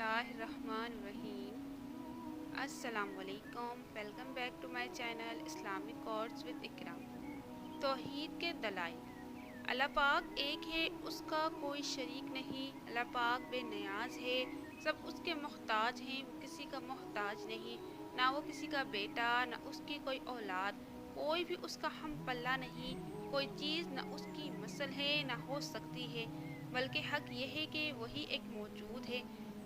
اللہ الرحمن الرحیم۔ السلام علیکم، welcome back to my channel Islamic course with Ikram. توحید کے دلائل۔ اللہ پاک ایک ہے، اس کا کوئی شریک نہیں۔ اللہ پاک بے نیاز ہے، سب اس کے محتاج ہیں، وہ کسی کا محتاج نہیں، نہ وہ کسی کا بیٹا، نہ اس کی کوئی اولاد، کوئی بھی اس کا ہم پلہ نہیں، کوئی چیز نہ اس کی مثل ہے نہ ہو سکتی ہے، بلکہ حق یہ ہے کہ وہی ایک موجود ہے۔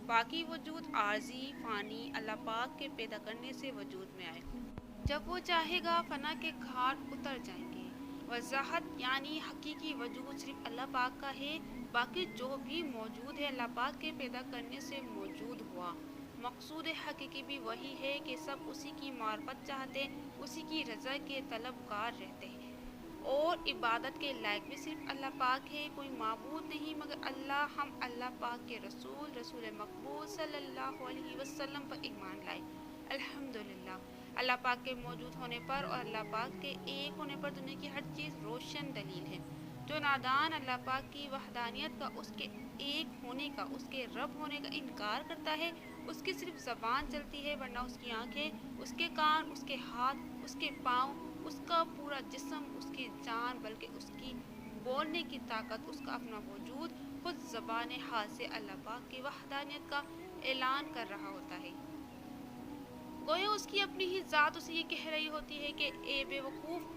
باقی وجود عارضی فانی اللہ پاک کے پیدا کرنے سے وجود میں آئے۔ جب وہ چاہے گا فنا کے گھاٹ اتر جائیں گے۔ وضاحت یعنی حقیقی وجود صرف اللہ پاک کا ہے، باقی جو بھی موجود ہے اللہ پاک کے پیدا کرنے سے موجود ہوا۔ مقصود حقیقی بھی وہی ہے کہ سب اسی کی معرفت چاہتے، اسی کی رضا کے طلبگار رہتے ہیں، اور عبادت کے لائق بھی صرف اللہ پاک ہے، کوئی معبود نہیں مگر اللہ۔ ہم اللہ پاک کے رسول مقبول صلی اللہ علیہ وسلم پر ایمان لائے۔ الحمدللہ، اللہ پاک کے موجود ہونے پر اور اللہ پاک کے ایک ہونے پر دنیا کی ہر چیز روشن دلیل ہے۔ جو نادان اللہ پاک کی وحدانیت کا، اس کے ایک ہونے کا، اس کے رب ہونے کا انکار کرتا ہے، اس کی صرف زبان چلتی ہے، ورنہ اس کی آنکھیں، اس کے کان، اس کے ہاتھ، اس کے پاؤں، اس کا پورا جسم، اس کی جان، بلکہ اس کی بولنے کی طاقت، اس کا اپنا وجود خود زبان حال سے اللہ پاک کی وحدانیت کا اعلان کر رہا ہوتا ہے۔ گویا اس کی اپنی ہی ذات اسے یہ کہہ رہی ہوتی ہے کہ اے بے وقوف،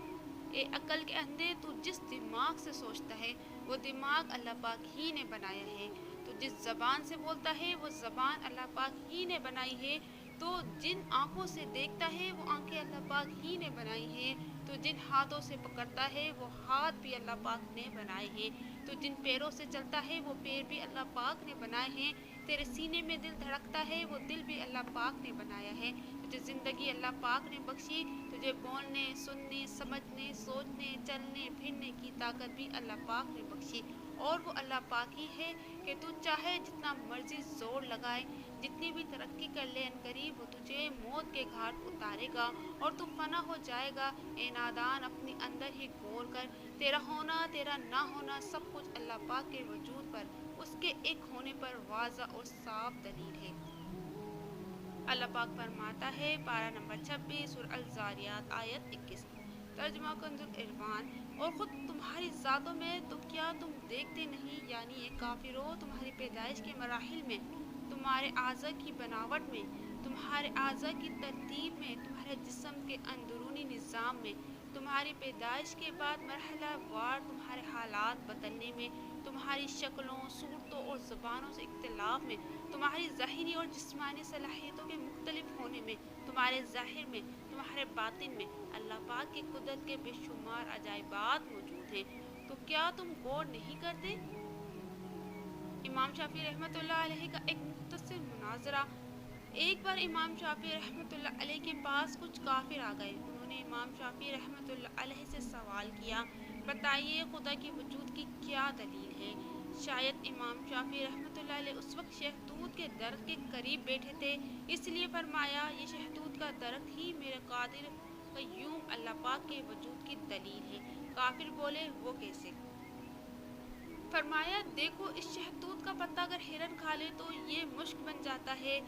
اے عقل کے اندھے، تو جس دماغ سے سوچتا ہے وہ دماغ اللہ پاک ہی نے بنایا ہے، تو جس زبان سے بولتا ہے وہ زبان اللہ پاک ہی نے بنائی ہے، تو جن آنکھوں سے دیکھتا ہے وہ آنکھیں اللہ پاک ہی نے بنائی ہیں، تو جن ہاتھوں سے پکڑتا ہے وہ ہاتھ بھی اللہ پاک نے بنائے ہیں، تو جن پیروں سے چلتا ہے وہ پیر بھی اللہ پاک نے بنائے ہیں۔ تیرے سینے میں دل دھڑکتا ہے وہ دل بھی اللہ پاک نے بنایا ہے۔ تجھے زندگی اللہ پاک نے بخشی، تجھے بولنے، سننے، سمجھنے، سوچنے، چلنے پھرنے کی طاقت بھی اللہ پاک نے بخشی، اور وہ اللہ پاک ہی ہے کہ تو چاہے جتنا مرضی زور لگائے، جتنی بھی ترقی کر لے، عنقریب وہ تجھے موت کے گھاٹ اتارے گا اور تو فنا ہو جائے گا۔ اے نادان، اپنے اندر ہی غور کر، تیرا ہونا، تیرا نہ ہونا، سب کچھ اللہ پاک کے وجود پر، اس کے ایک ہونے پر واضح اور صاف دلیل ہے۔ اللہ پاک فرماتا ہے، پارہ نمبر 26 سورہ الذاریات آیت 21، ترجمہ کنز العرفان، اور خود تمہاری ذاتوں میں تو کیا تم دیکھتے نہیں، یعنی اے کافرو، تمہاری پیدائش کے مراحل میں، تمہارے اعضاء کی بناوٹ میں، تمہارے اعضاء کی ترتیب میں، تمہارے جسم کے اندرونی نظام میں، تمہاری پیدائش کے بعد مرحلہ وار تمہارے حالات بدلنے میں، تمہاری شکلوں، صورتوں اور زبانوں سے اختلاف میں، تمہاری ظاہری اور جسمانی صلاحیتوں کے مختلف ہونے میں، تمہارے ظاہر میں، تمہارے باطن میں اللہ پاک کی قدرت کے بے شمار عجائبات موجود ہیں، تو کیا تم غور نہیں کرتے؟ امام شافعی رحمۃ اللہ علیہ کا ایک مختصر مناظرہ۔ ایک بار امام شافعی رحمۃ اللہ علیہ کے پاس کچھ کافر آ گئے۔ انہوں نے امام شافعی رحمۃ اللہ علیہ سے سوال کیا، بتائیے خدا کے وجود کی کیا دلیل ہے؟ شاید امام شافعی رحمۃ اللہ علیہ اس وقت شہتوت کے درخت کے قریب بیٹھے تھے، اس لیے فرمایا، یہ شہتوت کا درخت ہی میرے قادر قیوم اللہ پاک کے وجود کی دلیل ہے۔ کافر بولے، وہ کیسے؟ فرمایا، دیکھو، اس شہتوت کا پتا اگر ہرن کھا لے تو یہ مشک بن جاتا ہے،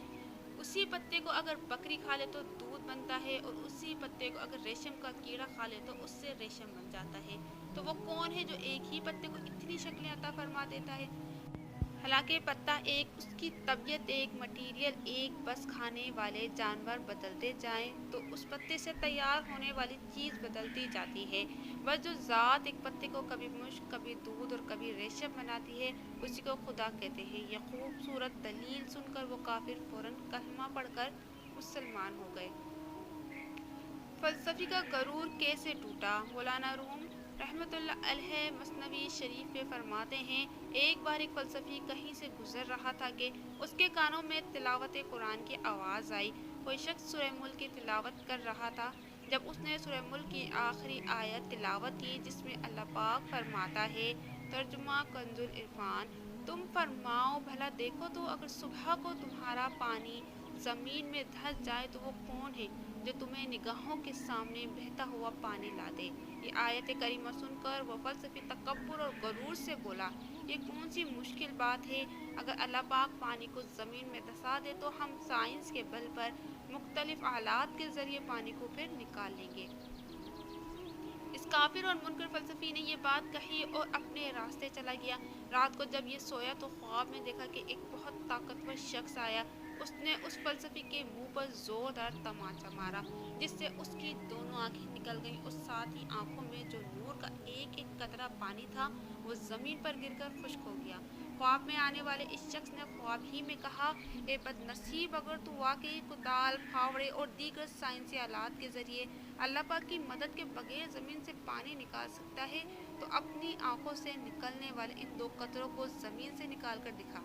اسی پتے کو اگر بکری کھا لے تو دودھ بنتا ہے، اور اسی پتے کو اگر ریشم کا کیڑا کھا لے تو اس سے ریشم بن جاتا ہے، تو وہ کون ہے جو ایک ہی پتے کو اتنی شکلیں عطا فرما دیتا ہے؟ حالانکہ پتا ایک، اس کی طبیعت ایک، مٹیریل ایک، بس کھانے والے جانور بدلتے جائیں تو اس پتے سے تیار ہونے والی چیز بدلتی جاتی ہے، بس جو ذات ایک پتے کو کبھی مشک، کبھی دودھ اور کبھی ریشم بناتی ہے، اسی کو خدا کہتے ہیں۔ یہ خوبصورت دلیل سن کر وہ کافر فوراً کلمہ پڑھ کر مسلمان ہو گئے۔ فلسفی کا غرور کیسے ٹوٹا؟ مولانا روم رحمۃ اللہ علیہ مثنوی شریف میں فرماتے ہیں، ایک بار ایک فلسفی کہیں سے گزر رہا تھا کہ اس کے کانوں میں تلاوت قرآن کی آواز آئی۔ کوئی شخص سورہ ملک کی تلاوت کر رہا تھا۔ جب اس نے سورہ ملک کی آخری آیت تلاوت کی، جس میں اللہ پاک فرماتا ہے، ترجمہ کنز العرفان، تم فرماؤ بھلا دیکھو تو اگر صبح کو تمہارا پانی زمین میں دھس جائے تو وہ کون ہے جو تمہیں نگاہوں کے سامنے بہتا ہوا پانی لا دے؟ یہ آیت کریمہ سن کر وہ فلسفی تکبر اور غرور سے بولا، یہ کون سی مشکل بات ہے؟ اگر اللہ پاک پانی کو زمین میں دھسا دے تو ہم سائنس کے بل پر مختلف آلات کے ذریعے پانی کو پھر نکال لیں گے۔ اس کافر اور منکر فلسفی نے یہ بات کہی اور اپنے راستے چلا گیا۔ رات کو جب یہ سویا تو خواب میں دیکھا کہ ایک بہت طاقتور شخص آیا۔ اس نے اس فلسفی کے منہ پر زوردار تمانچہ مارا جس سے اس کی دونوں آنکھیں نکل گئیں اور ساتھ ہی آنکھوں میں جو نور کا ایک ایک قطرہ پانی تھا وہ زمین پر گر کر خشک ہو گیا۔ خواب میں آنے والے اس شخص نے خواب ہی میں کہا، اے بد نصیب، اگر تو واقعی کدال، پھاوڑے اور دیگر سائنسی آلات کے ذریعے اللہ پاک کی مدد کے بغیر زمین سے پانی نکال سکتا ہے تو اپنی آنکھوں سے نکلنے والے ان دو قطروں کو زمین سے نکال کر دکھا۔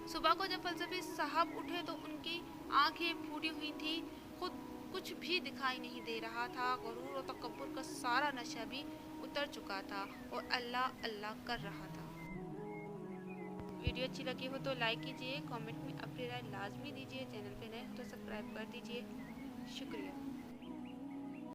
صبح کو جب فلسفی صاحب اٹھے تو ان کی آنکھیں پھوٹی ہوئی تھیں، خود کچھ بھی دکھائی نہیں دے رہا تھا، غرور و تکبر کا سارا نشہ بھی اتر چکا تھا اور اللہ اللہ کر رہا تھا۔ ویڈیو اچھی لگی ہو تو لائک کیجئے، کامنٹ میں اپنی رائے لازمی دیجئے، چینل پہ نئے ہو تو سبسکرائب کر دیجئے۔ شکریہ۔